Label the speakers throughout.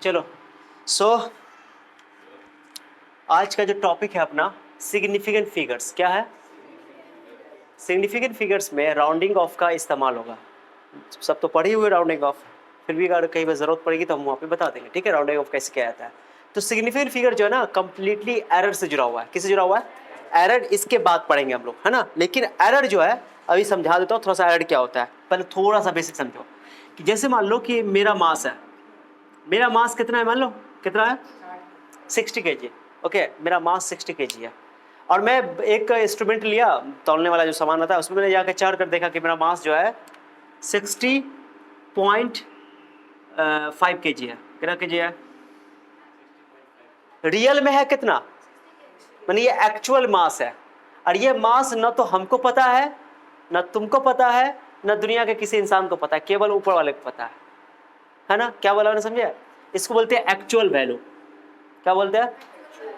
Speaker 1: चलो आज का जो टॉपिक है अपना सिग्निफिकेंट फिगर्स, क्या है? सिग्निफिकेंट फिगर्स में राउंडिंग ऑफ का इस्तेमाल होगा। सब तो पढ़े हुए राउंडिंग ऑफ, फिर भी अगर कहीं पर ज़रूरत पड़ेगी तो हम वहाँ पे बता देंगे, ठीक है? राउंडिंग ऑफ कैसे क्या आता है। तो सिग्निफिकेंट फिगर जो है ना कम्प्लीटली एरर से जुड़ा हुआ है। किससे जुड़ा हुआ है? एरर। इसके बाद पढ़ेंगे हम लोग, है ना। लेकिन एरर जो है अभी समझा देता हूँ थोड़ा सा। एरर क्या होता है पहले थोड़ा सा बेसिक समझो। कि जैसे मान लो कि मेरा मास है, मेरा मास कितना है? मान लो कितना है? 60 kg। ओके, मेरा मास 60 kg है और मैं एक इंस्ट्रूमेंट लिया, तौलने वाला जो सामान आता है, उसमें मैंने जाकर चढ़ कर देखा कि मेरा मास जो है 60.5 kg है। कितना kg है? रियल में है कितना? माने ये एक्चुअल मास है। और ये मास न तो हमको पता है, न तुमको पता है, न दुनिया के किसी इंसान को पता है, केवल ऊपर वाले को पता है ना। क्या बोला मैंने, समझे? इसको बोलते हैं एक्चुअल वैल्यू। क्या बोलते हैं?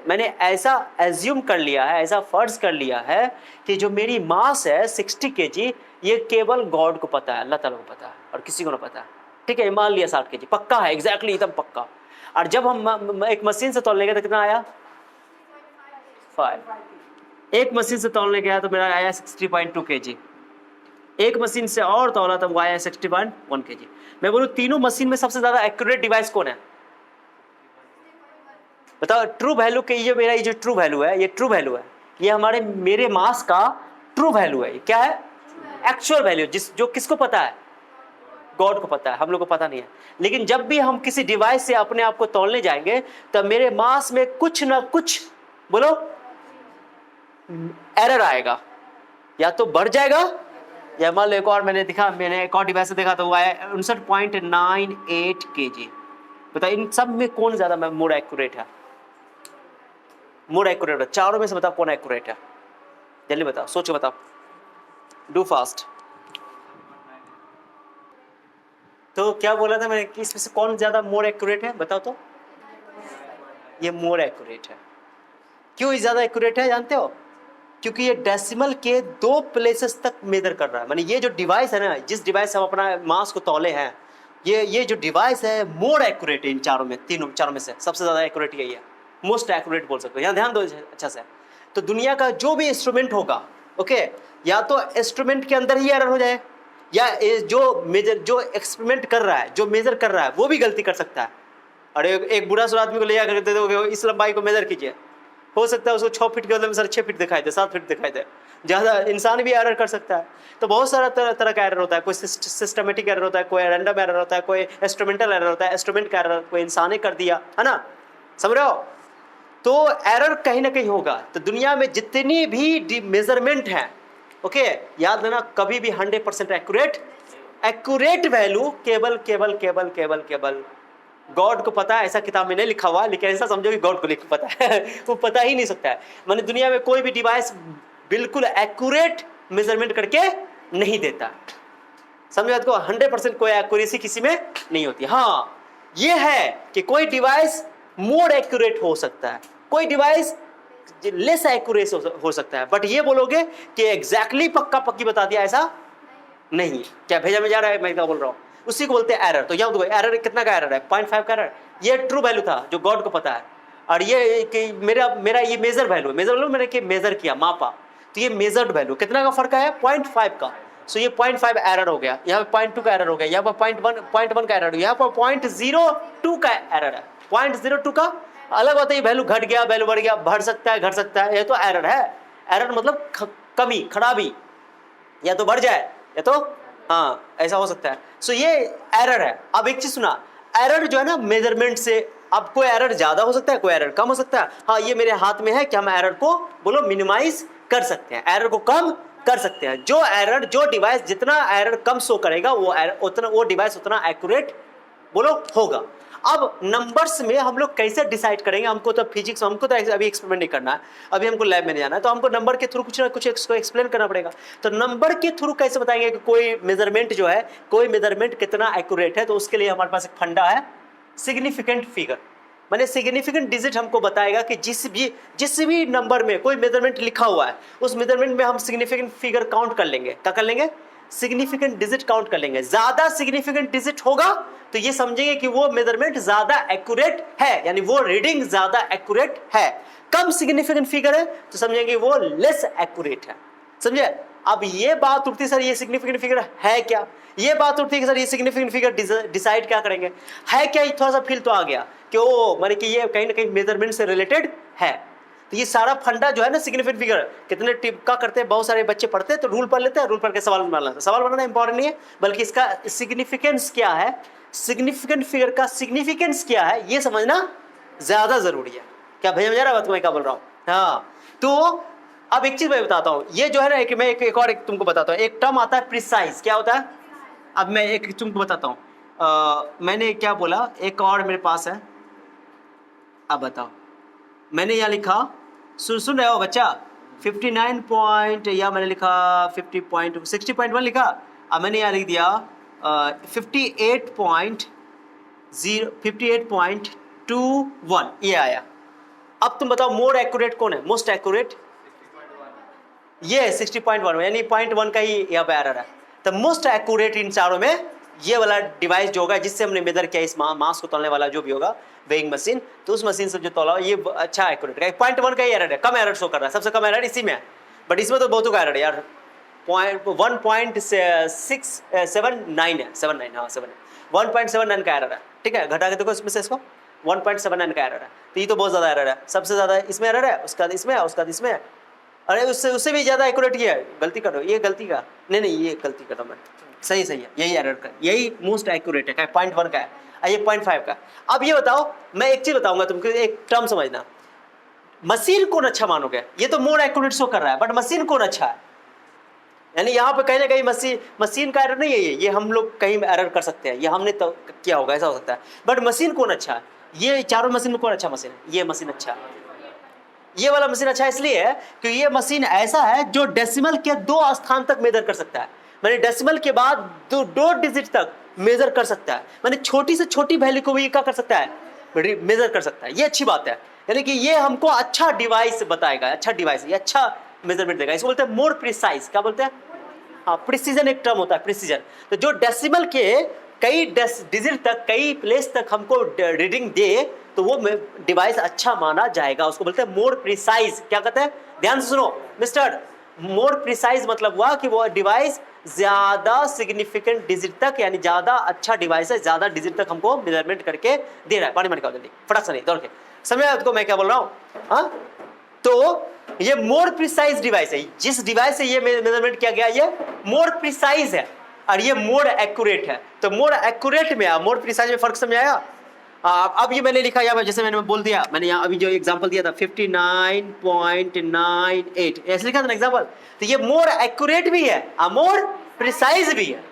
Speaker 1: मैंने ऐसा एज्यूम कर लिया है, ऐसा फर्ज कर लिया है कि जो मेरी मास है 60 kg, ये केवल गॉड को पता है, अल्लाह ताला को पता है और किसी को ना पता है। ठीक है, मान लिया 60 kg पक्का है, एग्जैक्टली एकदम पक्का। और जब हम एक मशीन से तौलने गए तो कितना आया? 5। एक मशीन से तौलने गया तो मेरा आया 60.2 kg। एक मशीन से और तौला तब वो आया 60.1 kg। मैं बोलूँ तीनों मशीन में सबसे ज्यादा एक्यूरेट डिवाइस कौन है? बताओ। ट्रू वैल्यू के ये मेरा ये जो ट्रू वैल्यू है, ये ट्रू वैल्यू है, ये मेरे मास का ट्रू वैल्यू है। क्या है? Actual value. जो किसको पता है? गॉड को पता है, हम लोग को पता नहीं है। लेकिन जब भी हम किसी डिवाइस से अपने आप को तौलने जाएंगे तब मेरे मास में कुछ ना कुछ, बोलो, एरर आएगा। या तो बढ़ जाएगा, या मान लो एक और मैंने एक और डिवाइस से देखा तो वो आया 59.98 kg। बताओ इन सब में कौन ज्यादा मोर एक्यूरेट है? मोर एक्यूरेट है चारों में से। बताओ कौन एक्यूरेट है? जल्दी बताओ, सोचो, बताओ, डू फास्ट। तो क्या बोला था मैंने कि इसमें से कौन ज्यादा मोर एक्यूरेट है? बताओ तो। ये मोर एक्यूरेट है। क्यों ये ज्यादा एक्यूरेट है जानते हो? क्योंकि ये डेसिमल के 2 प्लेसेस तक मेजर कर रहा है। माने ये जो डिवाइस है ना, जिस डिवाइस से हम अपना मास को तौले हैं, ये जो डिवाइस है मोर एक्यूरेट है। इन चारों में, चारों में से सबसे ज्यादा एक्यूरेट यही है, मोस्ट एक्यूरेट बोल सकते हो। यहाँ ध्यान दो अच्छा से। तो दुनिया का जो भी इंस्ट्रूमेंट होगा, ओके, या तो इंस्ट्रूमेंट के अंदर ही एरर हो जाए, या जो एक्सपेरिमेंट कर रहा है, जो मेजर कर रहा है, वो भी गलती कर सकता है। अरे एक बुरा सुर आदमी को ले जाकर दे दोगे, इस लंबाई को मेजर कीजिए, हो सकता है उसको 6 फीट के बदले में सर 6 फीट दिखाई दे, 7 फीट दिखाई दे। ज़्यादा इंसान भी एरर कर सकता है। तो बहुत सारा तरह का एरर होता है। कोई सिस्टमेटिक एरर होता है, कोई रैंडम एरर होता है, कोई इंस्ट्रूमेंटल एरर होता है, इंस्ट्रूमेंट का एरर कोई इंसान ने कर दिया, है ना। समझ रहे हो? तो एरर कहीं ना कहीं होगा। तो दुनिया में जितनी भी मेजरमेंट है, ओके, याद रखना कभी भी 100% एक्यूरेट वैल्यू केवल केवल केवल केवल केवल गॉड को पता है। ऐसा किताब में नहीं लिखा हुआ, लेकिन ऐसा समझो कि गॉड को पता है। वो पता ही नहीं सकता है। माने दुनिया में कोई भी डिवाइस बिल्कुल एक्यूरेट मेजरमेंट करके नहीं देता। समझ बात को? 100% कोई एक्यूरेसी किसी में नहीं होती। हाँ, ये है कि कोई डिवाइस मोर एक्यूरेट हो सकता है, कोई डिवाइस लेस एक्यूरेट हो सकता है। बट ये बोलोगे कि एग्जैक्टली पक्का पक्की बता दिया, ऐसा नहीं। क्या भेजा में जा रहा है? मैं क्या बोल रहा हूँ, उसी को बोलते हैं एरर। तो यहाँ एरर कितना का एरर है? 0.5 का एरर। ये ट्रू वैल्यू था जो गॉड को पता है। और ये कि मेरा ये मेजर वैल्यू मैंने कि मेजर किया, मापा, तो ये मेजर्ड वैल्यू कितना का फर्क है? 0.5 का। सो ये 0.5 एरर हो गया, यहाँ पे 0.2 का एरर हो गया, यहाँ पर 0.1 का एरर हो गया, यहाँ पर 0.02 का एरर है। 0.02 का अलग होता है। वैल्यू घट गया, वैल्यू बढ़ गया, बढ़ सकता है, घट सकता है, ये तो एरर है। एरर मतलब कमी, खराबी, या तो बढ़ जाए या तो हाँ, ऐसा हो सकता है। सो ये एरर है। अब एक चीज सुना, एरर जो है ना मेजरमेंट से, अब कोई एरर ज्यादा हो सकता है, कोई एरर कम हो सकता है। हाँ, ये मेरे हाथ में है कि हम एरर को, बोलो, मिनिमाइज कर सकते हैं, एरर को कम कर सकते हैं। जो डिवाइस जितना एरर कम शो करेगा वो डिवाइस उतना एक्यूरेट, बोलो, होगा। अब नंबर्स में हम लोग कैसे डिसाइड करेंगे? हमको तो फिजिक्स, हमको तो अभी एक्सपेरिमेंट नहीं करना है, अभी हमको लैब में नहीं जाना है, तो हमको नंबर के थ्रू कुछ ना कुछ इसको एक्सप्लेन करना पड़ेगा। तो नंबर के थ्रू कैसे बताएंगे कि कोई मेजरमेंट जो है, कोई मेजरमेंट कितना एक्यूरेट है? तो उसके लिए हमारे पास एक फंडा है, सिग्निफिकेंट फिगर। माने सिग्निफिकेंट डिजिट हमको बताएगा कि जिस भी नंबर में कोई मेजरमेंट लिखा हुआ है, उस मेजरमेंट में हम सिग्निफिकेंट फिगर काउंट कर लेंगे। क्या कर लेंगे? सिग्निफिकेंट डिजिट काउंट कर लेंगे। ज्यादा सिग्निफिकेंट डिजिट होगा तो ये समझेंगे कि वो मेजरमेंट ज्यादा एक्यूरेट है, यानी वो रीडिंग ज्यादा एक्यूरेट है। कम सिग्निफिकेंट फिगर है तो समझेंगे वो लेस एक्यूरेट है। समझे? अब ये बात उठती सर ये सिग्निफिकेंट फिगर है क्या, ये बात उठती है कि सर ये सिग्निफिकेंट फिगर डिसाइड क्या करेंगे, है क्या, ये थोड़ा सा फील तो आ गया कि ओ माने कि ये कहीं ना कहीं मेजरमेंट से रिलेटेड है। तो ये सारा फंडा जो है ना सिग्निफिकेंट फिगर कितने टिप का करते हैं, बहुत सारे बच्चे पढ़ते हैं तो रूल पढ़ लेते हैं, रूल पढ़ के सवाल बना लेते हैं। सवाल बनाना इंपॉर्टेंट नहीं है बल्कि इसका सिग्निफिकेंस क्या है, सिग्निफिकेंट फिगर का सिग्निफिकेंस क्या है ये समझना ज्यादा जरूरी है। क्या भैया समझ रहा बात मैं क्या बोल रहा हूँ? हाँ, तो अब एक चीज मैं बताता हूँ, ये जो है ना मैं एक और तुमको बताता हूँ, एक टर्म आता है प्रिसाइज। क्या होता है? अब मैं एक तुमको बताता हूँ। मैंने क्या बोला, एक और मेरे पास है, अब बताओ। मैंने यहाँ लिखा, सुन रहे हो बच्चा, 59 पॉइंट, या मैंने लिखा 60.1 लिखा। अब मैंने यहाँ लिख दिया 58.21 ये आया। अब तुम बताओ मोर एक्यूरेट कौन है, मोस्ट एक्यूरेट? ये 60.1 यानी 0.1 का ही यहाँ पे एरर है। तो मोस्ट एक्यूरेट इन चारों में ये वाला डिवाइस जो होगा जिससे हमने मेजर किया, इस मास को तोलने वाला जो भी होगा वेइंग मशीन, तो उस मशीन से जो तोला ये अच्छा एक्यूरेट है। 0.1 का ही एरर है, कम एरर शो कर रहा है, सबसे कम एरर इसी में है, बट इसमें तो बहुतों का एरर है यार। 1.79 है, 79 हाँ 7 है, 1.79 का एरर है। ठीक है, घटा के देखो इसमें से इसको, 1.79 का एरर है, तो ये तो बहुत ज़्यादा एरर है, सबसे ज़्यादा इसमें एरर है, उसका इसमें है, उसका इसमें है। अरे उससे भी ज़्यादा एक्यूरेट ये है, गलती कर रहे हो, ये गलती का नहीं ये गलती कर रहा हूँ मैं, सही है, यही एरर का, यही मोस्ट एक्यूरेट है, 0.1 का है, ये 0.5 का। अब ये बताओ, मैं एक चीज़ बताऊंगा तुमको, एक टर्म समझना, मशीन कौन अच्छा मानोगे? ये तो मोर एक्यूरेट शो कर रहा है, बट मशीन कौन अच्छा है? यानी यहाँ पे कहीं ना कहीं मशीन का एरर नहीं है, ये हम लोग कहीं एरर कर सकते हैं, ये हमने तो क्या होगा, ऐसा हो सकता है, बट मशीन कौन अच्छा है? ये चारों मशीन में कौन अच्छा मशीन है? ये मशीन अच्छा है, ये वाला मशीन अच्छा इसलिए है कि ये मशीन ऐसा है जो डेसिमल के 2 स्थान तक मेजर कर सकता है, मैंने डेसिमल के बाद 2 डिजिट तक मेजर कर सकता है, मैंने छोटी से छोटी वैल्यू को भी क्या कर सकता है, मेजर कर सकता है। ये अच्छी बात है, यानी कि ये हमको अच्छा डिवाइस बताएगा, अच्छा डिवाइस, ये अच्छा मेजरमेंट देगा, इसको बोलते हैं मोर प्रिसाइज। क्या बोलते हैं? हाँ, प्रिसीजन एक टर्म होता है, प्रिसीजन। तो जो डेसिमल के कई डिजिट तक, कई प्लेस तक हमको रीडिंग दे तो वो डिवाइस अच्छा माना जाएगा, उसको बोलते हैं मोर प्रिसाइज। क्या कहते हैं? ध्यान से सुनो मिस्टर, मोर प्रिसाइज मतलब हुआ कि वो डिवाइस ज्यादा सिग्निफिकेंट डिजिट तक, यानी ज्यादा अच्छा डिवाइस है, ज्यादा डिजिट तक हमको मेजरमेंट करके दे रहा है। पानी का जल्दी फटाक से नहीं दौड़ के, समझा आपको मैं क्या बोल रहा हूँ? हाँ, तो ये मोर प्रिसाइज डिवाइस है, जिस डिवाइस से ये मेजरमेंट किया गया ये मोर प्रिसाइज है और ये मोर एक्यूरेट है। तो मोर एक्यूरेट में मोर प्रिसाइज में फर्क समझ आया? अब ये मैंने लिखा यहाँ, जैसे मैंने बोल दिया, मैंने यहाँ अभी जो एग्जांपल दिया था 59.98 ऐसे लिखा था ना एग्जांपल, तो ये मोर एक्यूरेट भी है और मोर प्रिसाइज भी है।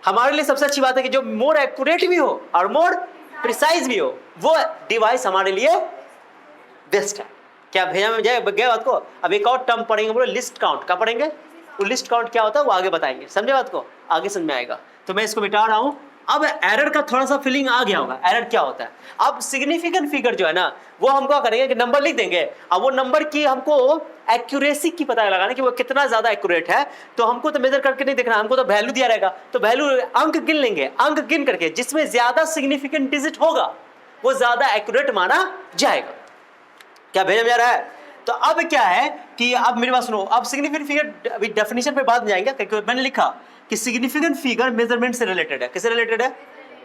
Speaker 1: हमारे लिए सबसे अच्छी बात है कि जो मोर एक्यूरेट भी हो और मोर प्रिसाइज भी हो, वो डिवाइस हमारे लिए बेस्ट है। क्या भैया में जाए गया बात को? अब एक और टर्म पढ़ेंगे, बोलो लिस्ट काउंट। क्या पढ़ेंगे? वो लिस्ट काउंट क्या होता है वो आगे बताएंगे, समझे बात को? आगे समझ में आएगा। तो मैं इसको मिटा रहा हूं। अब एरर का थोड़ा सा फीलिंग आ गया होगा, एरर क्या होता है। अब सिग्निफिकेंट फिगर जो है ना, वो हम क्या करेंगे कि नंबर लिख देंगे। अब वो नंबर की हमको एक्यूरेसी की पता लगाना कि वो कितना ज्यादा एक्यूरेट है। तो हमको तो मेजर करके नहीं देखना, हमको तो वैल्यू दिया रहेगा, तो वैल्यू अंक गिन लेंगे। अंक गिन करके जिसमें ज्यादा सिग्निफिकेंट डिजिट होगा वो ज्यादा एक्यूरेट माना जाएगा। क्या भेजा जा रहा है? तो अब क्या है कि अब मेरी बात सुनो, अब सिग्निफिकेंट फिगर अभी डेफिनेशन पे बाद में जाएंगे, क्योंकि मैंने लिखा कि सिग्निफिकेंट फिगर मेजरमेंट से रिलेटेड है। किससे रिलेटेड है?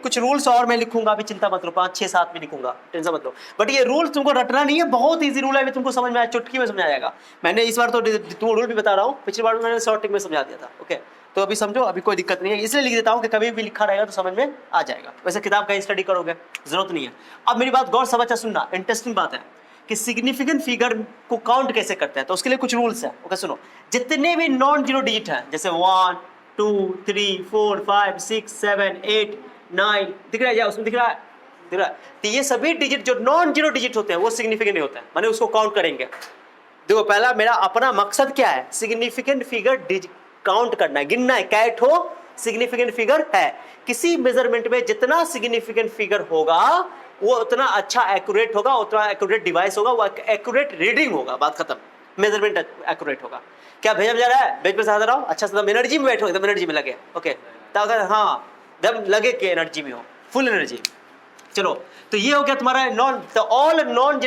Speaker 1: कुछ रूल्स और मैं लिखूंगा, अभी चिंता मत लो, 5 6 7 में लिखूंगा, टेंशन मत लो। बट ये रूल तुमको रटना नहीं है, बहुत इजी रूल है, मैं तुमको समझ में आया, चुटकी में समझ जाएगा। मैंने इस बार तो तुम रूल भी बता रहा हूँ, पिछली बार मैंने शॉर्ट ट्रिक में समझा दिया था। ओके, तो अभी समझो, अभी कोई दिक्कत नहीं है, इसलिए लिख देता हूँ कि कभी भी लिखा रहेगा तो समझ में आ जाएगा। वैसे किताब का स्टडी करोगे जरूरत नहीं है। अब मेरी बात गौर समझ सुनना, इंटरेस्टिंग बात है कि सिग्निफिकेंट फिगर को काउंट कैसे करते हैं। तो उसके लिए कुछ रूल्स हैं। ओके सुनो, जितने भी नॉन जीरो डिजिट हैं, जैसे 1 2 3 4 5 6 7 8 9 दिख रहा है या उसमें दिख रहा है? दिख रहा है। तो ये सभी डिजिट जो नॉन जीरो डिजिट होते हैं वो सिग्निफिकेंट होते हैं, माने उसको काउंट करेंगे। देखो, पहला मेरा अपना मकसद क्या है? सिग्निफिकेंट फिगर काउंट करना है, गिनना है, कैट हो सिग्निफिकेंट फिगर है। किसी मेजरमेंट में जितना सिग्निफिकेंट फिगर होगा वो उतना अच्छा एक्यूरेट होगा, उतना एक्यूरेट डिवाइस होगा, वो एक्यूरेट रीडिंग होगा, बात खत्म। मेजरमेंट एक्यूरेट होगा। क्या भेजा जा रहा है, बेंच पे साथ रहो, अच्छा से एनर्जी में बैठो, एकदम एनर्जी में लगे, ओके, तो अगर हाँ दम लगे कि एनर्जी में हो, फुल एनर्जी। चलो, तो ये हो गया तुम्हारा नॉन, तो all non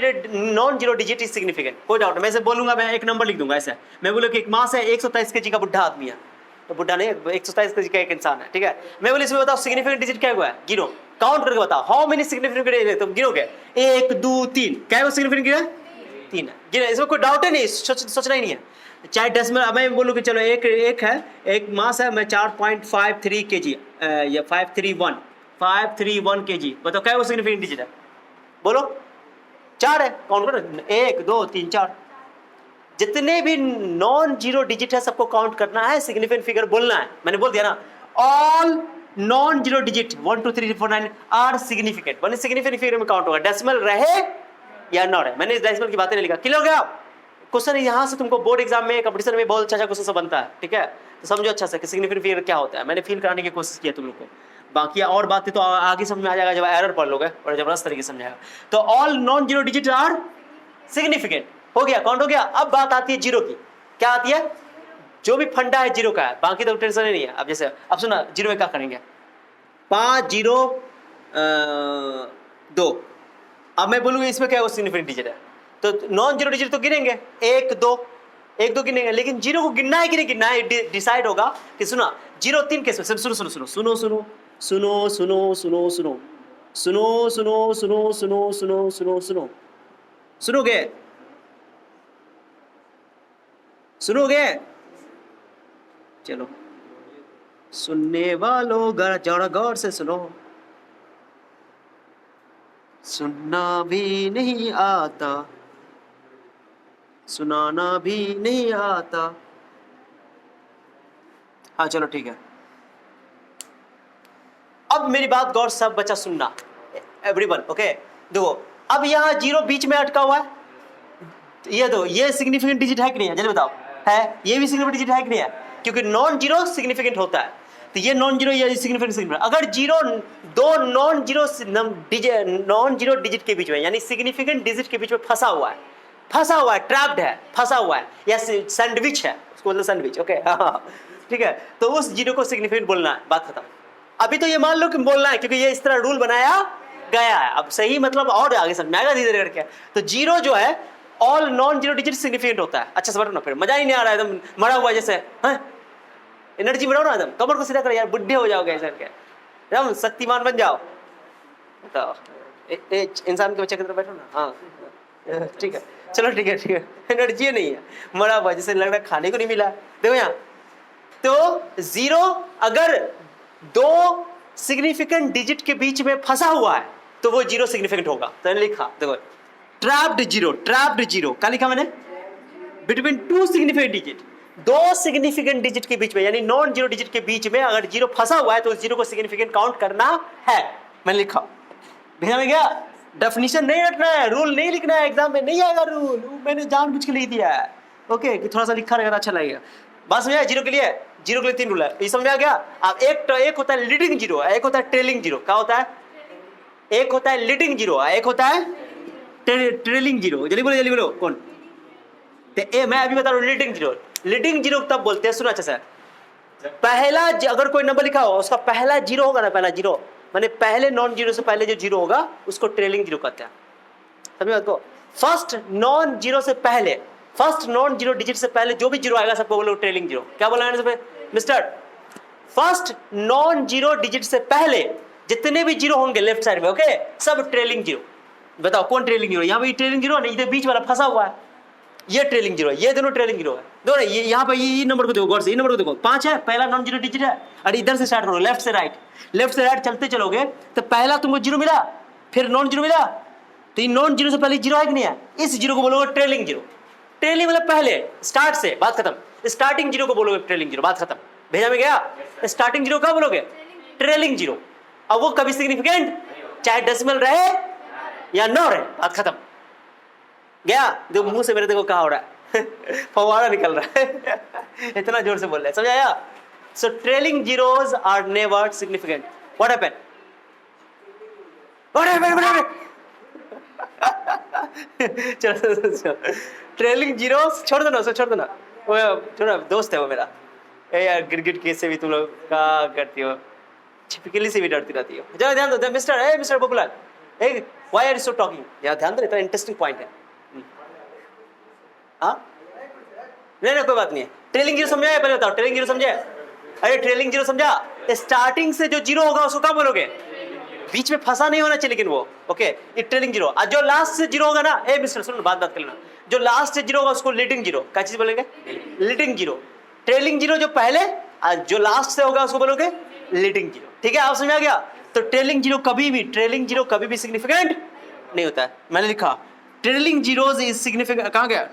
Speaker 1: zero digit is significant, कोई डाउट नहीं। मैं ऐसे बोलूंगा, मैं एक नंबर लिख दूंगा ऐसे, मैं बोलूँ कि एक मास है 123 kg का बुढ़ा आदमी है, तो बुढ़ा नहीं, 127 kg का एक इंसान है, ठीक है। मैं बोले इसमें बताओ सिग्निफिकेंट डिजिट क्या हुआ है, गिनो, काउंट करके बताओ, हाउ मेनी सिग्निफिकेंट डिजिट, तुम गिनोगे 1 2 3, क्या है सिग्निफिकेंट गिना, 3 है, गिना, इसमें कोई डाउट ही नहीं, सोचना ही नहीं है। चाहे डेसिमल, मैं बोलूँ कि चलो एक है, एक मास है, मैं 4.53 kg या 531 kg, बताओ क्या वो सिग्निफिकेंट डिजिट है, बोलो, 4 है, काउंट करो, 1 2 3 4, जितने भी नॉन जीरो डिजिट है सबको काउंट करना है, सिग्निफिकेंट फिगर बोलना है। मैंने बोल दिया ना, all non zero digit 1 2 3 4 9 are significant, मैंने सिग्निफिकेंट फिगर में काउंट होगा, डेसिमल रहे या ना रहे, मैंने इस डेसिमल की बातें नहीं लिखा, क्लियर हो गया। क्वेश्चन यहां से तुमको बोर्ड एग्जाम में, कंपटीशन में बहुत अच्छा क्वेश्चन बनता है, ठीक है, तो समझो अच्छा से कि सिग्निफिकेंट फिगर क्या होता है, मैंने फील कराने की कोशिश की तुम लोग को, बाकी और बातें तो आगे समझ में आ जाएगा जब एरर पढ़ लोगे और जबरदस्त तरीके से समझाएगा। तो all non zero digit are significant, हो गया, काउंट हो गया। अब बात आती है जीरो की, क्या आती है, जो भी फंडा है जीरो का है, बाकी तो टेंशन ही नहीं है। अब जैसे, अब सुना, जीरो में क्या करेंगे, 5 0 2, अब मैं बोलूंगा इसमें क्या है, वो सिग्निफिकेंट डिजिट है, तो नॉन जीरो डिजिट तो गिनेंगे 1 2 गिनेंगे, लेकिन जीरो को गिनना है कि नहीं गिनना है, डिसाइड होगा कि सुना, जीरो 3 केस में, सुनो सुनो सुनो सुनो सुनो सुनो सुनो सुनो सुनो सुनो सुनो सुनो सुनो सुनो सुनो सुनो सुनोगे, सुनोगे, चलो सुनने वालों जरा गौर से सुनो, सुनना भी नहीं आता, सुनाना भी नहीं आता, हाँ चलो ठीक है। अब मेरी बात गौर सब बच्चा सुनना, एवरीवन, ओके, देखो, अब यहाँ जीरो बीच में अटका हुआ है, ये दो, ये सिग्निफिकेंट डिजिट है कि नहीं है, जल्दी बताओ, है, ये भी सिग्निफिकेंट डिजिट है कि नहीं है, क्योंकि नॉन जीरो सिग्निफिकेंट होता है, तो ये नॉन जीरो, ये सिग्निफिकेंट, अगर जीरो दो नॉन जीरो डिजिट के बीच में, यानी सिग्निफिकेंट डिजिट के बीच में फंसा हुआ है, ट्रैप्ड है, फंसा हुआ है, या सैंडविच है, उसको बोलते सैंडविच, ओके, ठीक है, तो उस जीरो को सिग्निफिकेंट बोलना है, बात खत्म। अभी तो ये मान लो कि बोलना है, क्योंकि ये इस तरह रूल बनाया गया है, अब सही मतलब और आगे समझ में आएगा धीरे धीरे करके। तो जीरो जो है all non zero digit significant होता है, अच्छा से बैठो ना, फिर मजा ही नहीं आ रहा है, एकदम मरा हुआ जैसे, एनर्जी बढ़ाओ ना, एकदम कमर को सीधा करो यार, बुढ़े हो जाओगे ऐसे करके, एकदम शक्तिमान बन जाओ, बताओ, इंसान के बच्चे की तरह बैठो ना, हाँ ठीक है, चलो ठीक है, एनर्जी नहीं है, मरा हुआ जैसे लग रहा है खाने को नहीं मिला। देखो यहाँ, तो जीरो अगर दो सिग्निफिकेंट डिजिट के बीच में फंसा हुआ है तो वो जीरो सिग्निफिकेंट होगा, तो मैंने लिखा, देखो, ट्रैप्ड जीरो, क्या लिखा मैंने, बिटवीन टू सिग्निफिकेंट डिजिट, दो सिग्निफिकेंट डिजिट के बीच में, यानी नॉन जीरो डिजिट के बीच में अगर जीरो फंसा हुआ है तो उस जीरो को सिग्निफिकेंट काउंट करना है, मैंने लिखा, भेजा में गया, डेफिनेशन नहीं रखना है, रूल नहीं लिखना है, एग्जाम में नहीं आएगा रूल, मैंने जानबूझ के लिख दिया है, ओके, कि थोड़ा सा लिखा रहेगा अच्छा लगेगा, बस में जीरो के लिए 3 रूल है, ये समझ में आ गया। अब एक होता है लीडिंग जीरो, एक होता है ट्रेलिंग जीरो, क्या होता है, एक होता है लीडिंग जीरो, एक होता है ट्रेलिंग जीरो, जल्दी बोलो कौन, तो मैं अभी बता रहा हूँ, लीडिंग जीरो तब बोलते हैं, सुनो अच्छा से, पहला अगर कोई नंबर लिखा हो उसका पहला जीरो होगा ना, पहला जीरो माने पहले नॉन जीरो से पहले जो जीरो होगा उसको ट्रेलिंग जीरो कहते हैं, समझ बात को, फर्स्ट नॉन जीरो से पहले, फर्स्ट नॉन जीरो डिजिट से पहले जो भी जीरो आएगा सबको बोलो ट्रेलिंग जीरो, क्या बोला है mister, first non zero digit से पहले जितने भी जीरो होंगे लेफ्ट साइड में, ओके, सब ट्रेलिंग जीरो, बताओ कौन ट्रेलिंग जीरो, यहाँ पे ट्रेलिंग जीरो नहीं, इधर बीच वाला फंसा हुआ है, ये ट्रेलिंग जीरो है, ये दोनों ट्रेलिंग जीरो है, दोनों ये यहाँ पे ये नंबर को देखो गौर से, ये नंबर को देखो, 5 है, पहला नॉन जीरो डिजिट है, और इधर से स्टार्ट करो, लेफ्ट से राइट चलते चलोगे तो पहला तुमको जीरो मिला, फिर नॉन जीरो मिला, तो ये नॉन जीरो से पहले जीरो है कि नहीं है, इस जीरो को बोलोगे ट्रेलिंग जीरो, ट्रेलिंग मतलब पहले स्टार्ट से, बात खत्म, स्टार्टिंग जीरो को बोलोगे ट्रेलिंग जीरो, बात खत्म, भेजा में गया, स्टार्टिंग जीरो क्या बोलोगे, ट्रेलिंग जीरो, अब वो कभी सिग्निफिकेंट चाहे डेसिमल रहे या न रहे, बात खत्म, गया, देखो मुंह से मेरे देखो कहा हो रहा है फवारा निकल रहा है इतना जोर से बोल रहे हैं, समझ आया। So trailing zeros are never significant, what happened चलो ट्रेलिंग जीरो छोड़ दो ना, उसको छोड़ दो ना, वो छोड़ो, दोस्त है वो मेरा। ए यार गिरगिट केस से भी तुम लोग क्या करती हो, छिपकली से भी डरती रहती हो। जरा ध्यान दो मिस्टर पॉपुलर, ए why are you so talking, यार ध्यान दो, इतना इंटरेस्टिंग पॉइंट है। हाँ नहीं कोई बात नहीं है। ट्रेलिंग जीरो समझा है, पहले बताओ ट्रेलिंग जीरो समझे? अरे ट्रेलिंग जीरो समझा, स्टार्टिंग से जो जीरो होगा उसको क्या बोलोगे? बीच में फंसा नहीं होना चाहिए लेकिन वो, ओके ये ट्रेलिंग जीरो। और जो लास्ट से जीरो होगा ना, ए मिस्टर सुनो बात कर लेना, जो लास्ट से जीरो होगा उसको लीडिंग जीरो, क्या चीज बोलेंगे? Leading zero. ट्रेलिंग जीरो जो पहले और जो लास्ट से होगा उसको बोलोगे लीडिंग जीरो। ठीक है, आप समझ आ गया? तो ट्रेलिंग जीरो कभी भी सिग्निफिकेंट नहीं होता है। मैंने लिखा ट्रेलिंग जीरो इज सिग्निफिकेंट, कहाँ गया?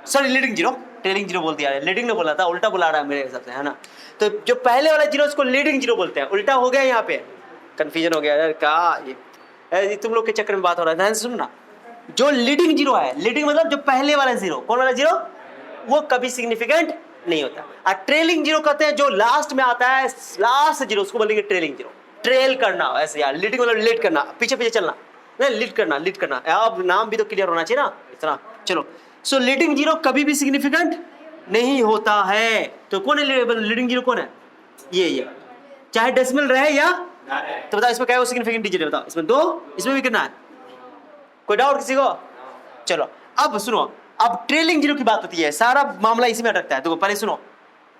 Speaker 1: Sorry leading zero, trailing zero बोल दिया, लीडिंग ने बोला था, उल्टा बुला रहा है मेरे हिसाब से, है ना? तो जो पहले वाला जीरो उसको लीडिंग जीरो बोलते हैं, उल्टा हो गया यहाँ पे, कंफ्यूजन हो गया यार, क्या ये तुम लोग के चक्कर में बात हो रहा है। ध्यान से सुनना, जो लीडिंग जीरो है, लीडिंग मतलब जो पहले वाला जीरो, कौन वाला जीरो? वो कभी सिग्निफिकेंट नहीं होता। और ट्रेलिंग जीरो कहते हैं जो लास्ट में आता है, लास्ट जीरो, उसको बोलेंगे ट्रेलिंग जीरो। ट्रेल करना ऐसे यार, लीडिंग मतलब लीड करना, पीछे पीछे चलना, नहीं लीड करना। अब नाम भी तो क्लियर होना चाहिए ना इतना। चलो, सो लीडिंग जीरो कभी भी सिग्निफिकेंट नहीं होता है। तो कौन है लीडिंग जीरो? कौन है? ये चाहे डेसिमल रहे या, तो बताओ इसमें क्या है सिग्निफिकेंट डिजिट है? बताओ इसमें दो, इसमें भी कितना है? कोई डाउट किसी को? चलो अब सुनो, अब ट्रेलिंग जीरो की बात होती है, सारा मामला इसी में अटकता है। देखो पहले सुनो,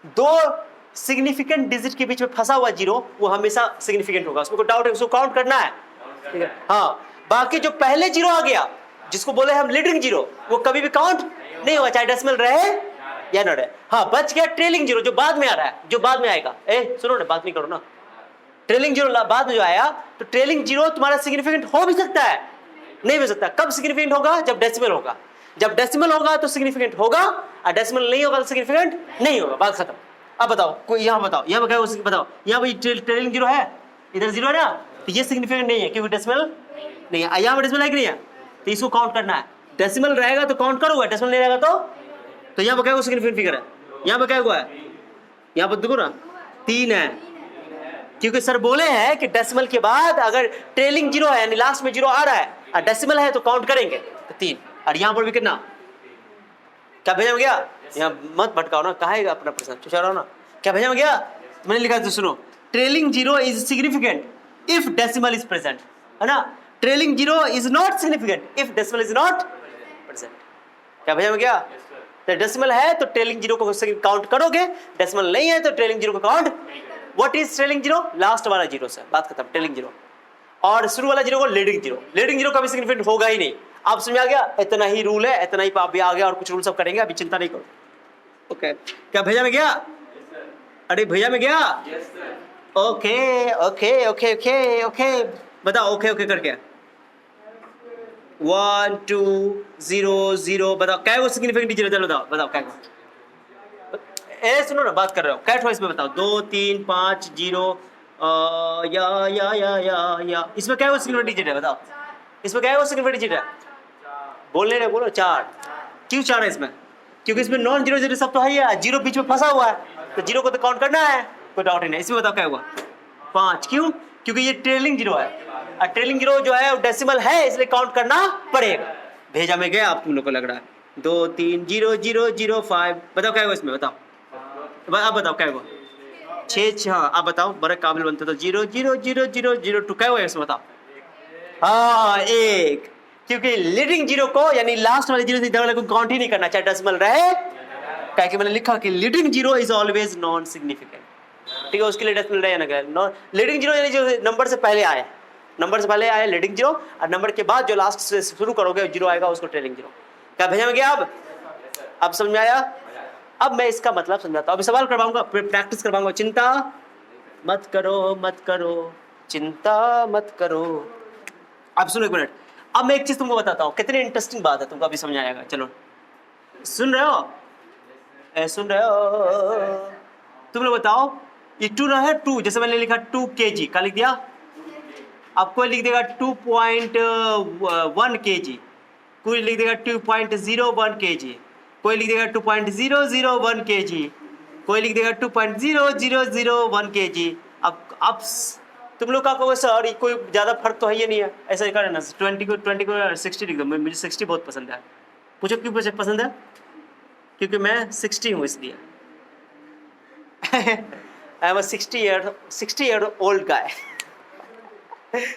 Speaker 1: दो सिग्निफिकेंट डिजिट के बीच में फंसा हुआ जीरो वो हमेशा सिग्निफिकेंट होगा, उसमें कोई डाउट है? उसको काउंट करना है, ठीक है? हाँ, बाकी जो पहले जीरो आ गया जिसको बोले हम लीडिंग जीरो, वो कभी भी काउंट नहीं होगा, चाहे डेसिमल रहे या ना रहे। हाँ, बच गया ट्रेलिंग जीरो जो बाद में आ रहा है, जो बाद में आएगा। ए सुनो ना, बात नहीं करो ना। ट्रेलिंग जीरो बाद में जो आया, तो ट्रेलिंग जीरो तुम्हारा सिग्निफिकेंट हो भी सकता है, नहीं हो सकता। कब सिग्निफिकेंट होगा? जब डेसिमल होगा। जब डेसिमल होगा तो सिग्निफिकेंट होगा, और डेसिमल नहीं होगा तो सिग्निफिकेंट नहीं होगा, बात खत्म। अब बताओ, कोई यहाँ बताओ, यहाँ बताओ, यहाँ पर ट्रेलिंग जीरो है, इधर जीरो है ना, तो ये सिग्निफिकेंट नहीं है क्योंकि डेसिमल नहीं है। यहाँ पर डेसिमल है कि नहीं है? तो इसको काउंट करना है, डेसिमल रहेगा तो काउंट करोगे, डेसिमल नहीं रहेगा तो यहाँ पर क्या सिग्निफिकेंट फिगर है? यहाँ पर क्या हुआ है? यहाँ पर देखो ना 3 है, क्योंकि सर बोले हैं कि डेसिमल के बाद अगर ट्रेलिंग जीरो है यानी लास्ट में जीरो आ रहा है और डेसिमल है तो काउंट करेंगे, तो 3। और यहाँ पर भी कितना? क्या भेजा गया? यहाँ मत भटकाओ ना, कहा है अपना प्रश्न चुचा रहा ना, क्या भेजा गया? तो मैंने लिखा, तो सुनो, trailing zero is significant if decimal is present, है ना? Trailing zero is not significant if decimal is not present. क्या भेजा गया? तो डेसिमल है तो ट्रेलिंग जीरो को काउंट करोगे, डेसिमल नहीं है तो ट्रेलिंग जीरो को count. What is trailing zero? Last वाला जीरो से बात खत्म, ट्रेलिंग जीरो। और शुरू वाला जीरो को लीडिंग जीरो। लीडिंग जीरो कभी सिग्निफिकेंट होगा ही नहीं। आप समझ आ गया? इतना ही रूल है, इतना ही आप भी आ गया, और कुछ रूल सब करेंगे, अभी चिंता नहीं करो। ओके, क्या भेजा में गया? अरे भैया में गया? Okay okay okay okay okay, बताओ ओके ओके करके 1 2 0 0, बताओ क्या है वो सिग्निफिकेंट डिजिट? बताओ क्या है? ए सुनो ना, बात कर रहे हो, कैट वॉइस में बताओ। 2 3 5 0 या इसमें क्या है वो सिग्निफिकेंट डिजिट है? बताओ इसमें क्या है वो सिग्निफिकेंट डिजिट है? बोलने रहे, बोलो 4। क्यों 4 है इसमें? क्योंकि इसमें नॉन जीरो जीरो सब तो है ही, जीरो बीच में फंसा हुआ है, तो जीरो को तो काउंट करना है, कोई डाउट ही नहीं। इसमें बताओ क्या हुआ? 5। क्यों? क्योंकि ये ट्रेलिंग जीरो है, और ट्रेलिंग जीरो जो है डेसिमल है, इसलिए काउंट करना पड़ेगा। भेजा में गया आप तुम लोग को लग रहा है। 2 3 0 0 0 5, बताओ क्या हुआ इसमें? बताओ आप बताओ क्या हुआ? 6 6, आप बताओ, बड़े काबिल बनते तो 0 0 0 0 0 2, क्या हुआ इसमें? बताओ। हाँ 1, क्योंकि लीडिंग जीरो को यानी लास्ट वाले जीरो से इधर वाले को काउंट ही नहीं करना, चाहे डेसिमल रहे, क्या कि मैंने लिखा कि leading zero is always non significant, ठीक है? उसके लिए डेसिमल रहे या ना नॉन लीडिंग जीरो यानी जो नंबर से पहले आए, नंबर से पहले आए लीडिंग जीरो, और नंबर के बाद जो लास्ट से शुरू करोगे जीरो आएगा, उसको ट्रेलिंग जीरो। क्या भेजा में गया? अब समझ में आया? अब मैं इसका मतलब समझाता हूँ, अभी सवाल करवाऊंगा, प्रैक्टिस करवाऊंगा। चिंता मत करो, चिंता मत करो। अब सुनो 1 मिनट, अब मैं एक चीज तुमको बताता हूँ, कितनी इंटरेस्टिंग बात है, तुमको अभी समझ आएगा। चलो सुन रहे हो? सुन रहे हो? तुम लोग बताओ, ये 2 ना है, 2 जैसे मैंने लिखा 2 kg, क्या लिख दिया? आपको लिख देगा 2.1 kg, कोई लिख देगा 2.01 kg, कोई लिख देगा 2.001 kg, कोई लिख देगा 2.0001 kg। अब तुम लोग का कहोगे सर कोई ज़्यादा फर्क तो है ये नहीं है, ऐसा ही करना 20 को 60 लिख दो। मुझे 60 बहुत पसंद है। पूछो क्यों पसंद है? क्योंकि मैं 60 हूँ इसलिए। I am 60 year old guy.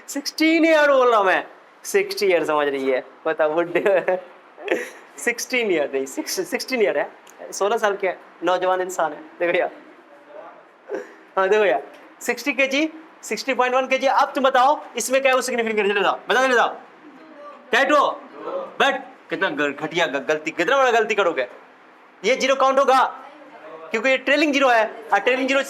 Speaker 1: 16 year old हूँ मैं। 60 ईयर समझ रही है, बता बुढ़े। 16 ईयर नहीं, 16 ईयर है, 16 साल के नौजवान इंसान है। देखो यार, हाँ देखो यार, 60 kg, 60.1 kg। अब तुम बताओ इसमें क्या है वो सिग्निफिकेंट, चले जाओ बता दे जाओ। क्या है तो बट कितना घटिया गलती, कितना बड़ा गलती करोगे। ये जीरो काउंट होगा क्योंकि ये ट्रेलिंग जीरो है, और ट्रेलिंग जीरो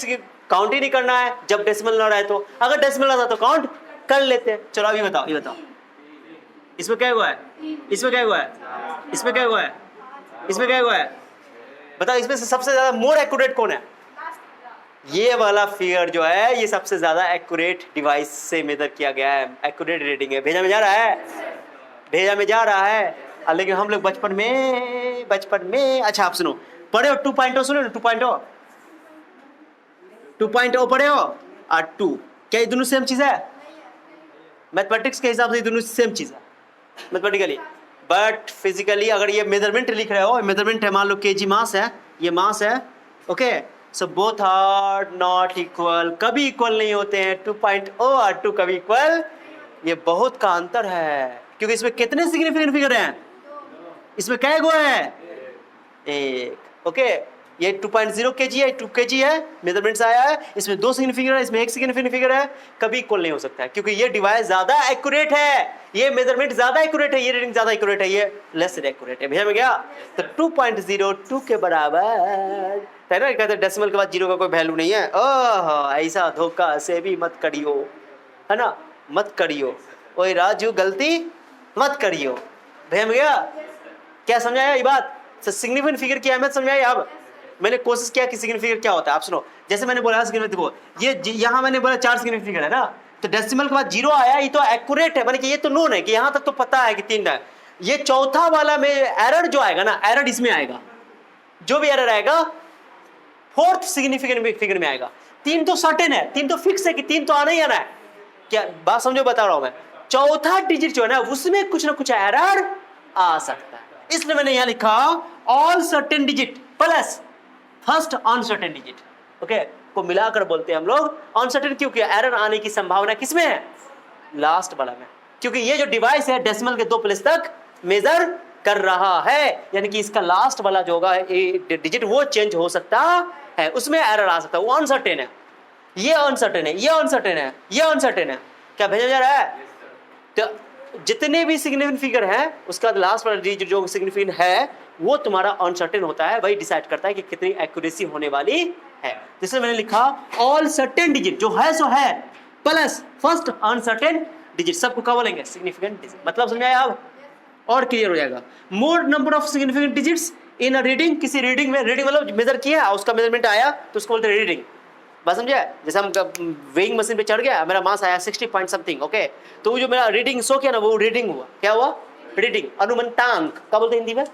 Speaker 1: काउंट ही नहीं करना है जब डेसिमल ना रहे। तो अगर डेसिमल आता तो काउंट कर लेते हैं। चलो अभी बताओ, ये बताओ इसमें क्या हुआ है, इसमें क्या हुआ है, इसमें क्या हुआ है, इसमें क्या हुआ है, बताओ इसमें से सबसे ज्यादा मोर एक्यूरेट कौन है। ये वाला फिगर जो है ये सबसे ज्यादा एक्यूरेट डिवाइस से मेजर किया गया है, एक्यूरेट रीडिंग है। भेजा में जा रहा है, भेजा में जा रहा है। लेकिन हम लोग बचपन में अच्छा आप सुनो, पढ़े हो 2.0, सुनो ना 2.0 पढ़े हो, और 2 क्या ये दोनों सेम चीज है? मैथमेटिक्स के हिसाब से ये दोनों सेम चीज है मैथमेटिकली, बट फिजिकली अगर ये मेजरमेंट लिख रहे हो, मेजरमेंट है, मान लो केजी मास है, ये मास है, okay. So both are not equal, कभी इक्वल नहीं होते हैं। 2.0 और 2 कभी इक्वल, ये बहुत का अंतर है। क्योंकि इसमें कितने सिग्निफिकेंट फिगर हैं, इसमें क्या गो है, एक, ओके। ये 2.0 kg है, 2 kg है, मेजरमेंट से आया है। इसमें 2 सिग्निफिकेंट है, इसमें 1 सिग्निफिकेंट फिगर है, कभी इक्वल नहीं हो सकता है क्योंकि ये डिवाइस ज्यादा एक्यूरेट है, ये मेजरमेंट ज्यादा एक्यूरेट है, ये रीडिंग ज्यादा एक्यूरेट है, ये लेस एक्यूरेट है। भैया में गया तो 2.02 के बराबर है ना। कहते डेसिमल के बाद जीरो का कोई वैल्यू नहीं है। ओह ऐसा धोखा से भी मत करियो, है ना, मत करियो। ओए राजू गलती मत करियो। भैया में गया, क्या समझाया ये बात, सिग्निफिकेंट फिगर की अहमियत समझाई। अब मैंने कोशिश किया कि सिग्निफिकेंट फिगर क्या होता है। आप सुनो, जैसे मैंने बोला सिग्निफिकेंट, देखो ये यहाँ मैंने बोला 4 सिग्निफिकेंट फिगर है ना, तो डेसिमल के बाद जीरो आया, ये तो एक्यूरेट है, माने कि ये तो नोन है कि यहाँ तक तो पता है कि 3 है। ये चौथा वाला में एरर जो आएगा ना, एरर इसमें आएगा, जो भी एरर आएगा 4th सिग्निफिकेंट फिगर में आएगा। 3 तो सर्टेन है, 3 तो फिक्स है कि 3 तो आना ही आना है। क्या बात समझो, बता रहा हूं मैं। चौथा डिजिट जो है ना, उसमें कुछ ना कुछ एरर आ सकता है, इसलिए मैंने यहां लिखा all certain digit plus first uncertain digit, okay, को मिलाकर बोलते हैं हम लोग अनसर्टेन। क्योंकि एरर आने की संभावना किसमें है, लास्ट वाला में, क्योंकि ये जो डिवाइस है डेसिमल के 2 प्लेस तक मेजर कर रहा है, यानी कि इसका लास्ट वाला जो होगा डिजिट वो चेंज हो सकता है, उसमें एरर आ सकता है, वो अनसर्टेन है। ये अनसर्टेन है, ये अनसर्टेन है, ये अनसर्टेन है। क्या भेजा जा रहा है? तो जितने भी सिग्निफिकेंट फिगर है उसका लास्ट वाला डिजिट जो सिग्निफिकेंट है वो तुम्हारा अनसर्टेन होता है, वही डिसाइड करता है कि कितनी एक्यूरेसी होने वाली है। जिसमें मैंने लिखा ऑल सर्टेन डिजिट जो है सो है प्लस फर्स्ट अनसर्टेन डिजिट, सबको क्या बोलेंगे, सिग्निफिकेंट डिजिट। मतलब समझाया अब और क्लियर हो जाएगा। मोर number of significant digits in a reading, किसी रीडिंग में, रीडिंग मतलब मेजर किया उसका मेजरमेंट आया तो उसको बोलते हैं रीडिंग। बात समझे? जैसे हम वेइंग मशीन पे चढ़ गया, मेरा मास आया 60 पॉइंट समथिंग, ओके, तो वो जो मेरा रीडिंग शो किया ना, वो रीडिंग हुआ। क्या हुआ? रीडिंग, अनुमंतांक। क्या बोलते हैं हिंदी में?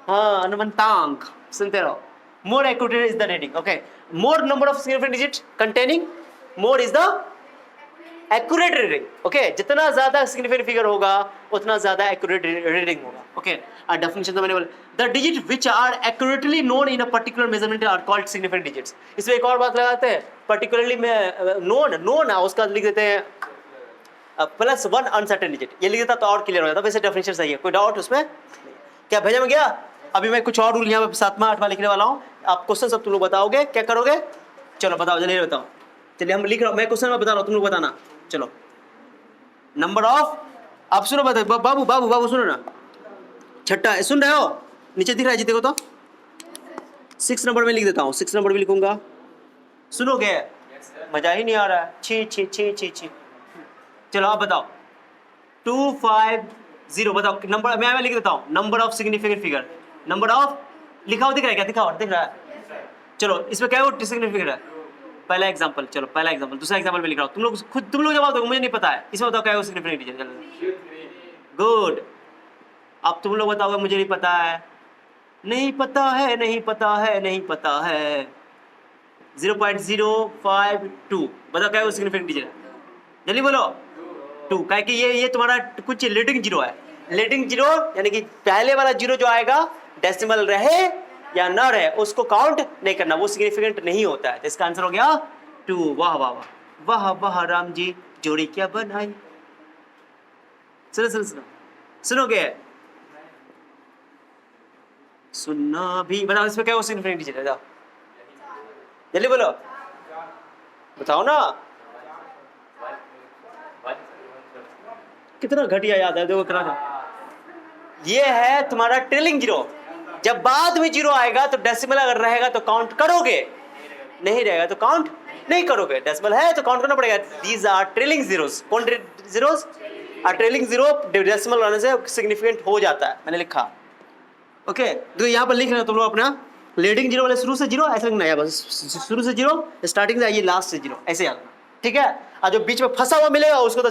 Speaker 1: हाँ, अनुमंतांक, सुनते रहो। More accurate is the reading, okay. More number of significant digit containing more is the accurate reading, okay. जितना ज्यादा सिग्निफिकेंट फिगर होगा उतना ज्यादा एक्यूरेट रीडिंग होगा, ओके। और डेफिनेशन तो मैंने बोला, the digit which are accurately known in a particular measurement are called significant digits. इसमें एक और बात लगाते हैं, पर्टिकुलरली में नोन है उसका लिख देते हैं प्लस 1 अनसर्टेन डिजिट, ये लिख देता तो और क्लियर हो जाता। वैसे डेफिनेशन सही है, कोई डाउट उसमें? क्या भेजा में गया? अभी मैं कुछ और रूल यहाँ पे 7वां 8वां लिखने वाला हूँ। आप क्वेश्चन सब तुम लोग बताओगे, क्या करोगे? चलो बताओ, जल्दी बताओ। चलिए हम लिख रहा हूँ, मैं क्वेश्चन में बता रहा हूँ, तुम लोग बताना। चलो, नंबर ऑफ, आप सुनो, बताओ बाबू बाबू बाबू सुनो ना, छठा सुन रहे हो? नीचे दिख रहा है जी, देखो तो 6 नंबर में लिख देता हूँ, 6 नंबर में लिखूंगा, सुनोगे? मजा ही नहीं आ रहा है, छी छी छी छी छी। चलो आप बताओ, 250 बताओ नंबर, मैं लिख देता हूँ, number of significant figure, number of लिखा हुआ दिख रहा है क्या? दिखाओ, दिख रहा है? चलो इसमें क्या है सिग्निफिकेंट फिगर है? पहला एग्जांपल, चलो पहला एग्जांपल। दूसरा एग्जांपल में लिख रहा हूँ, तुम लोग खुद तुम लोग जवाब दो, मुझे नहीं पता है। इसमें बताओ क्या है सिग्निफिकेंट डिजिट? गुड। अब तुम लोग बताओगे मुझे नहीं पता है, नहीं पता है, नहीं पता है, नहीं पता है। 0.052 बताओ क्या है सिग्निफिकेंट डिजिट? जल्दी बोलो 2, क्या कि ये तुम्हारा कुछ लीडिंग जीरो है। लीडिंग जीरो यानी कि पहले वाला जीरो जो आएगा डेसिमल रहे या ना रहे उसको काउंट नहीं करना, वो सिग्निफिकेंट नहीं होता है। तो इसका आंसर हो गया 2। वाह वाह वाह वाह वाह राम जी जोड़ी क्या बनाई। सुनो सुनो सुनो सुनोगे, सुनना भी। बताओ इसमें क्या सिग्निफिकेंट डिजिट है, बताओ जल्दी बोलो, बताओ ना। कितना घटिया याद है, देखो कितना। ये है तुम्हारा ट्रेलिंग जीरो। जब बाद में जीरो आएगा तो डेसिमल अगर रहेगा तो काउंट करोगे, नहीं रहेगा तो काउंट नहीं करोगे। डेसिमल है तो काउंट करना पड़ेगा। These are trailing zeros. कौन जीरोस? ट्रेलिंग जीरो डेसिमल आने से सिग्निफिकेंट हो जाता है, मैंने लिखा। ओके तो यहाँ पर लिख रहे हो तुम लोग अपना लीडिंग जीरो वाले शुरू से जीरो ऐसे लिखना है, बस शुरू से जीरो, स्टार्टिंग से आइए लास्ट से जीरो, ऐसे याद रखना, ठीक है। और जो बीच में फंसा हुआ मिलेगा उसको तो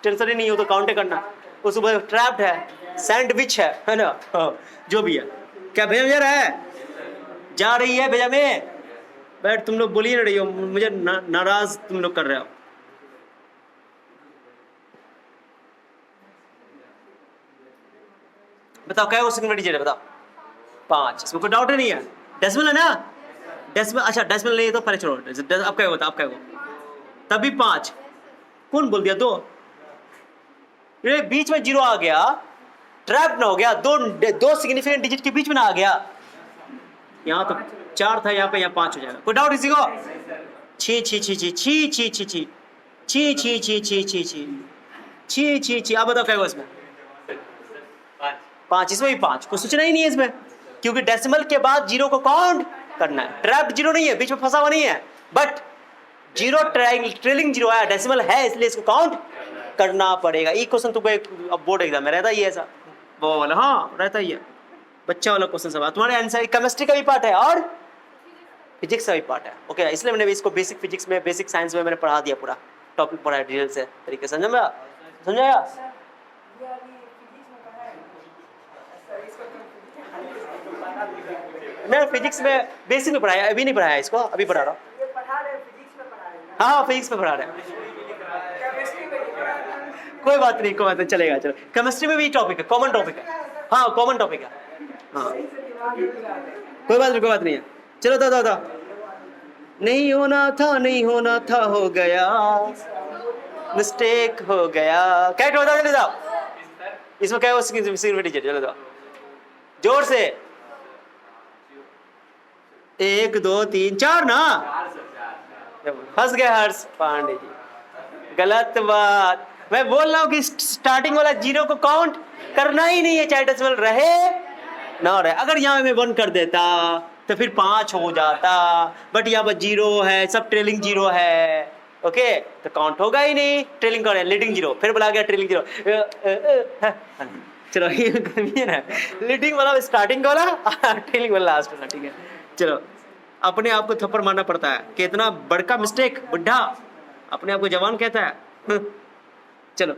Speaker 1: टेंशन ही नहीं हो, तो काउंट करना। उसको ट्रैप्ड है, सैंडविच है ना, जो भी है। क्या भेजा जा रहा है, जा रही है भेजा में बैठ। तुम लोग बोलिए ना रही हो, मुझे नाराज तुम लोग कर रहे हो। बताओ क्या वो सेकंड डिजिट है, बताओ 5। इसमें कोई डाउट ही नहीं है, डेसिमल है ना। डेसिमल, अच्छा डेसिमल नहीं है तो पहले छोड़ो। अब क्या होता, अब क्या होगा, तभी 5। कौन बोल दिया 2? ये बीच में जीरो आ गया, ट्रैप ना हो गया, दो सिग्निफिकेंट डिजिट के बीच में ना आ गया। यहाँ तो 4 था, यहाँ पे यहाँ 5 हो जाएगा। कोई डाउट इसी को? छी छी छी छी छी छी छी छी छी छी छी छी छी छी छी छी। अब बताओ क्या होगा इसमें? 5। इसमें भी 5, कुछ सोचना ही नहीं है इसमें, क्योंकि डेसिमल के बाद जीरो को काउंट करना है। ट्रैप्ड जीरो नहीं है, बीच में फंसा हुआ नहीं है, बट जीरो ट्रेलिंग जीरो है, डेसिमल है, इसलिए इसको काउंट करना पड़ेगा। ये क्वेश्चन तुमको अब बोर्ड एग्जाम में रहता ही है ऐसा, वो वाला, हाँ रहता ही है, बच्चा वाला क्वेश्चन सब। तुम्हारे आंसर केमिस्ट्री का भी पार्ट है और फिजिक्स का भी पार्ट है। ओके इसलिए मैंने इसको बेसिक फिजिक्स में, बेसिक साइंस में मैंने पढ़ा दिया, पूरा टॉपिक पढ़ा डिटेल से तरीके से। समझाया? मैं फिजिक्स में बेसिक में पढ़ाया, अभी नहीं पढ़ाया इसको, अभी पढ़ा रहा हूँ। हाँ फिजिक्स में पढ़ा रहे हैं। कोई बात नहीं, कोई बात नहीं, चलेगा, चलो। केमिस्ट्री में भी टॉपिक है, कॉमन टॉपिक है, हाँ कॉमन टॉपिक है, हाँ कोई बात नहीं, कोई बात नहीं है। चलो दादा, नहीं होना था, नहीं होना था, हो गया, मिस्टेक हो गया। क्या बता चले जाओ, इसमें क्या चलो जोर से, 1 2 3 4 ना। फंस गए हर्ष पांडे जी, गलत बात। मैं बोल रहा हूँ कि स्टार्टिंग वाला जीरो को काउंट करना ही नहीं है, चाहे डेसिमल रहे ना रहे। अगर यहाँ में 1 कर देता तो फिर 5 हो जाता, बट यहाँ पर जीरो है, सब ट्रेलिंग जीरो है, ओके तो काउंट होगा ही नहीं। ट्रेलिंग कौन है? Leading zero. फिर बोला गया ट्रेलिंग जीरो। चलो ये ना, लीडिंग वाला स्टार्टिंग वाला, ट्रेलिंग वाला लास्ट वाला, ठीक है। चलो अपने आप को थप्पड़ मारना पड़ता है कि इतना बड़का मिस्टेक, बुढ़ा अपने आप को जवान कहता है। चलो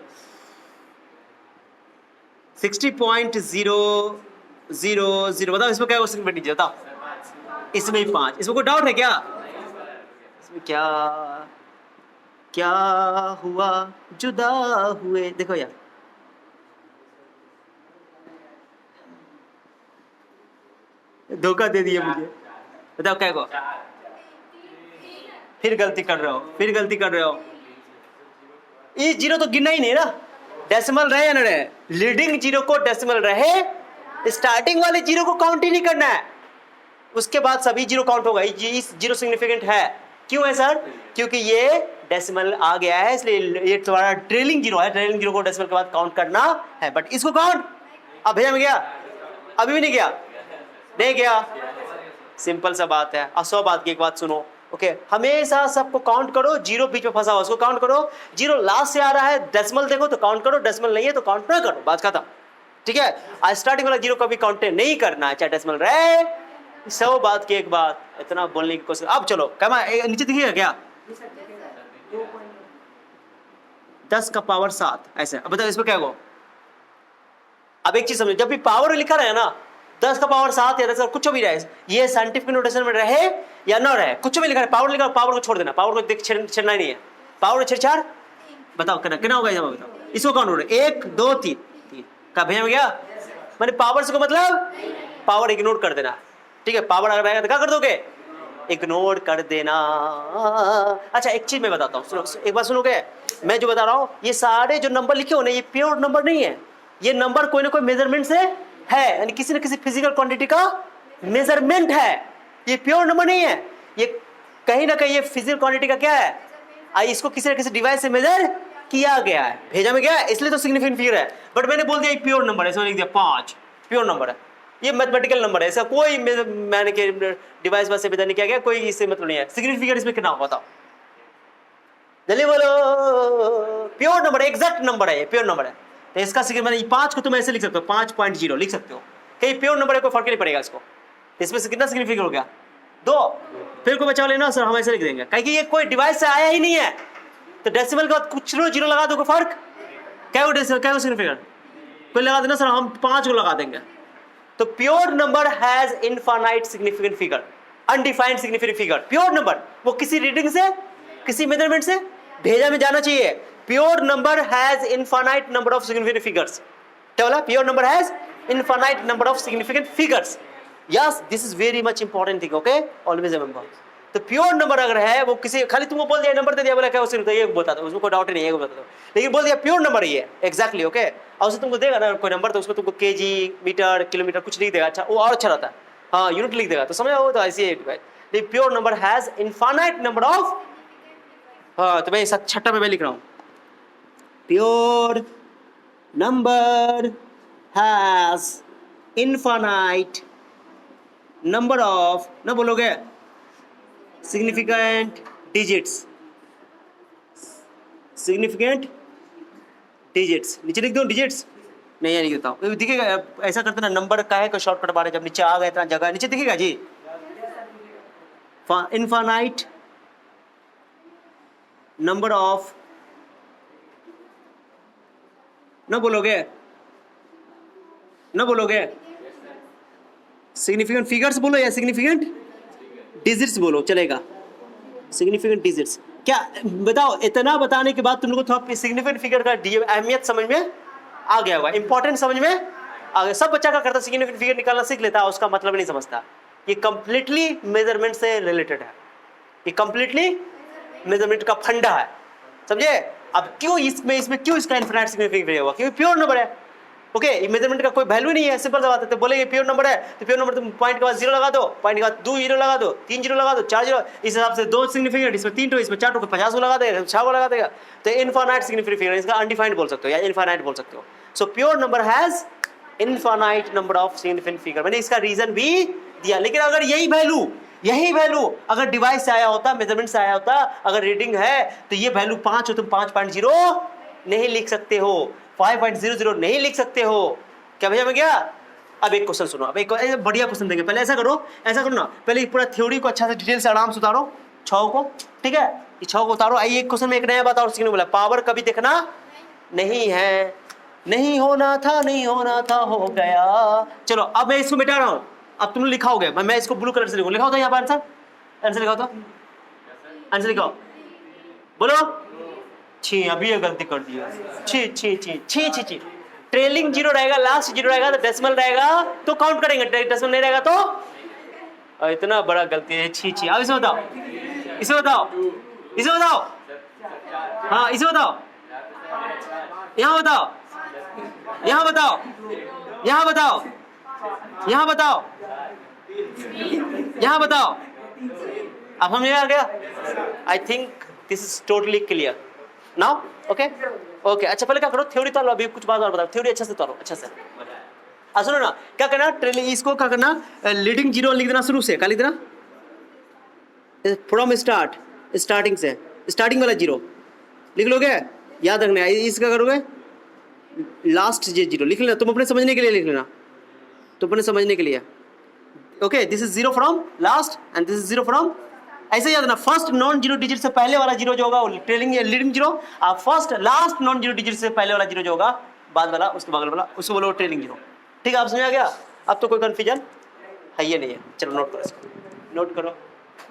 Speaker 1: 60.000, बताओ इसमें क्या क्वेश्चन बन दीजिए, बताओ। इसमें 5, इसमें कोई डाउट है क्या? इसमें क्या क्या हुआ, जुदा हुए, देखो यार धोखा दे दिया मुझे। बताओ क्या को, फिर गलती कर रहे हो, फिर गलती कर रहे हो। ये जीरो तो गिनना ही नहीं ना, डेसिमल रहे या न रहे। लीडिंग जीरो को डेसिमल रहे, स्टार्टिंग वाले जीरो को काउंट ही नहीं करना है, उसके बाद सभी जीरो काउंट होगा। इस जीरो सिग्निफिकेंट है, क्यों है सर? क्योंकि ये डेसिमल आ गया है, इसलिए ये तुम्हारा ट्रेलिंग जीरो है। ट्रेलिंग जीरो को डेसिमल के बाद काउंट करना है, बट इसको काउंट अब भेजा में गया, अभी भी नहीं गया, नहीं गया। सिंपल सा बात है। और 100 बात की एक बात सुनो, ओके हमेशा सबको काउंट करो, जीरो बीच में फंसा हुआ उसको काउंट करो। जीरो लास्ट से आ रहा है, डेसिमल देखो तो काउंट करो, डेसिमल नहीं है तो काउंट ना करो, बात खत्म, ठीक है। आज स्टार्टिंग वाला जीरो कभी काउंट नहीं करना है, चाहे डेसिमल रहे। 100 बात की एक बात, इतना बोलने की कोशिश। अब चलो नीचे दिखिएगा क्या, 10 का पावर 7 ऐसे। अब बताओ इसमें क्या होगा। अब एक चीज समझो, जब भी पावर लिखा रहे ना, 10 का पावर 7 या 10 कुछ भी रहे, ये साइंटिफिक नोटेशन में रहे या ना रहे, कुछ भी लिखा है, पावर लिखा, पावर को छोड़ देना, पावर को छेड़ना ही नहीं है। पावर छेड़छाड़ बताओ कितना होगा जमा, बताओ इसको काउंट करो, 1 2 3 3 का भेजा में गया। मैंने पावर से को मतलब पावर इग्नोर कर देना, ठीक है। पावर अगर रहेगा तो क्या कर दोगे, इग्नोर कर देना। अच्छा एक चीज मैं बताता हूँ, सुनो एक बात सुनोगे, मैं जो बता रहा हूँ ये सारे जो नंबर लिखे हो ना ये प्योर नंबर नहीं है, ये नंबर कोई ना कोई मेजरमेंट से है, यानी किसी न किसी फिजिकल क्वांटिटी का मेजरमेंट है, ये प्योर नंबर नहीं है, ये कहीं ना कहीं ये फिजिकल क्वांटिटी का क्या है, इसको किसी न किसी डिवाइस से मेजर किया गया है, भेजा में गया है, इसलिए तो सिग्निफिकेंट फिगर है। बट मैंने बोल दिया प्योर नंबर है, इसमें लिख दिया 5 प्योर नंबर है, ये मैथमेटिकल नंबर है, ऐसा कोई मैंने के डिवाइस से मेजर नहीं किया गया, कोई इससे मतलब नहीं है। सिग्निफिकेंट फिगर इसमें कितना होगा बताओ जल्दी बोलो, प्योर नंबर एग्जैक्ट नंबर है, प्योर नंबर है। तो इसका सिग्निफिकेंट 5 को तुम ऐसे लिख सकते हो 5.0 लिख सकते हो, कहीं प्योर नंबर है कोई फर्क नहीं पड़ेगा इसको, इसमें से कितना सिग्निफिकेंट हो गया 2, फिर को बचा लेना सर हम ऐसे लिख देंगे, कहीं ये कोई डिवाइस से आया ही नहीं है, तो डेसिमल के बाद कुछ जीरो लगा दो, कोई फर्क क्या हो, डेसिमल क्या हो सिग्निफिकेंट कोई लगा देना सर हम 5 को लगा देंगे। तो pure number has infinite significant figure, undefined significant figure, pure number वो किसी रीडिंग से किसी मेजरमेंट से भेजा में जाना चाहिए। Pure number has infinite number of significant figures, क्या बोला, pure number has infinite number of significant figures, yes this is very much important thing, okay always remember. तो प्योर नंबर अगर है वो किसी खाली तुमको बोल दिया नंबर दे दिया, बोला क्या उसे ये बता दो, उसमें कोई डाउट नहीं है, बता दो, लेकिन बोल दिया प्योर नंबर ही है एक्जैक्टली, ओके। और उसे तुमको देगा ना कोई नंबर तो उसको तुमको केजी मीटर किलोमीटर कुछ लिख देगा, अच्छा वो और अच्छा रहता है, हाँ यूनिट लिख देगा, तो समझ आओ, तो ऐसी है pure number has infinite number of, हाँ तो मैं इस छठा में मैं लिख रहा हूँ, pure number has infinite number of, ना बोलोगे सिग्निफिकेंट डिजिट्स, सिग्निफिकेंट डिजिट्स, नीचे लिख दो डिजिट्स, नहीं है नहीं देता हूँ, दिखेगा ऐसा करते ना नंबर का है कोई शॉर्टकट बारे, जब नीचे आ गए इतना जगह नीचे दिखेगा जी, इनफाइनाइट नंबर ऑफ, ना बोलोगे ना बोलोगे सिग्निफिकेंट फिगर्स बोलो या सिग्निफिकेंट डिजिट्स बोलो चलेगा, सिग्निफिकेंट डिजिट्स क्या बताओ, इतना बताने के बाद तुम लोगों को थोड़ा सिग्निफिकेंट फिगर का अहमियत समझ में आ गया होगा, इंपॉर्टेंट समझ में आ गया। सब बच्चा का करता सिग्निफिकेंट फिगर निकालना सीख लेता है, उसका मतलब नहीं समझता, ये कंप्लीटली मेजरमेंट से रिलेटेड है, ये कंप्लीटली मेजरमेंट का फंडा है, समझे। अब क्यों इसमें क्यों इसका इनफाइनाइट सिग्निफिकेंट फिगर हुआ, क्योंकि प्योर नंबर है, ओके मेजरमेंट का कोई वैल्यू नहीं है, सिंपल सा बात है। तो बोलेंगे प्योर नंबर है तो प्योर नंबर तुम पॉइंट के बाद 0 लगा दो, पॉइंट के बाद 2 जीरो लगा दो, 3 जीरो लगा दो, 4 जीरो, इस हिसाब से 2 सिग्निफिकेंट, इसमें 3 इसमें 4 को 50 को लगा देगा, 6 को लगा देगा, तो इनफाइनाइट सिग्निफिकेंट फिगर, इसका अनडिफाइंड बोल सकते हो या इनफाइनाइट बोल सकते हो। So pure number has infinite number of significant figure, मैंने इसका रीजन भी दिया। लेकिन अगर यही वैल्यू अगर डिवाइस से आया होता, मेजरमेंट से आया होता, अगर रीडिंग है तो ये वैल्यू 5 हो, तुम 5.0 नहीं लिख सकते हो, 5.00 नहीं लिख सकते हो, क्या भैया मैं गया। अब एक क्वेश्चन सुनो, अब एक बढ़िया क्वेश्चन देंगे, पहले ऐसा करो ना, पहले पूरा थ्योरी को अच्छा से डिटेल से आराम से उतारो 6 को, ठीक है, ये 6 को उतारो। आइए एक क्वेश्चन में एक नया बात और सीखने बोला, पावर कभी देखना नहीं है, नहीं होना था हो गया। चलो अब मैं इसको मिटा रहा हूँ, अब तुम लिखाओगे, मैं इसको ब्लू कलर से लिखूँ, लिखाओ तो यहाँ पर आंसर लिखाओ, तो आंसर लिखाओ, बोलो। छी अभी ये गलती कर दिया, छी ट्रेलिंग जीरो रहेगा, लास्ट जीरो रहेगा तो डेसिमल रहेगा तो काउंट करेंगे, डेसिमल नहीं रहेगा तो इतना बड़ा गलती है, छी। अब इसे बताओ, हाँ इसे बताओ, यहाँ बताओ, अब हमें आ गया। I think this is totally clear now, okay. अच्छा पहले क्या करो, थ्योरी तो अभी कुछ बात और बताओ, थ्योरी अच्छे से तो अच्छे से सुनो ना, क्या करना ट्रेलिंग, इसको क्या करना, लीडिंग जीरो लिख देना, शुरू से क्या लिख देना, फ्रॉम स्टार्टिंग से, स्टार्टिंग वाला जीरो लिख लोगे, याद रखना। इसका करोगे लास्ट जीरो लिख लेना, तुम अपने समझने के लिए लिख लेना, तो अपने समझने के लिए, okay. This is 0 from last and this is 0 from, ऐसे याद ना, फर्स्ट नॉन जीरो डिजिट से पहले वाला जीरो जो होगा वो ट्रेलिंग या लीडिंग जीरो, और first last non zero digit से पहले वाला जीरो जो होगा बाद वाला उसके बगल वाला, उसको बोलो ट्रेलिंग जीरो, ठीक है। आप समझ आ गया, अब तो कोई कंफ्यूजन है ये नहीं है। चलो नोट करो, इसको नोट करो।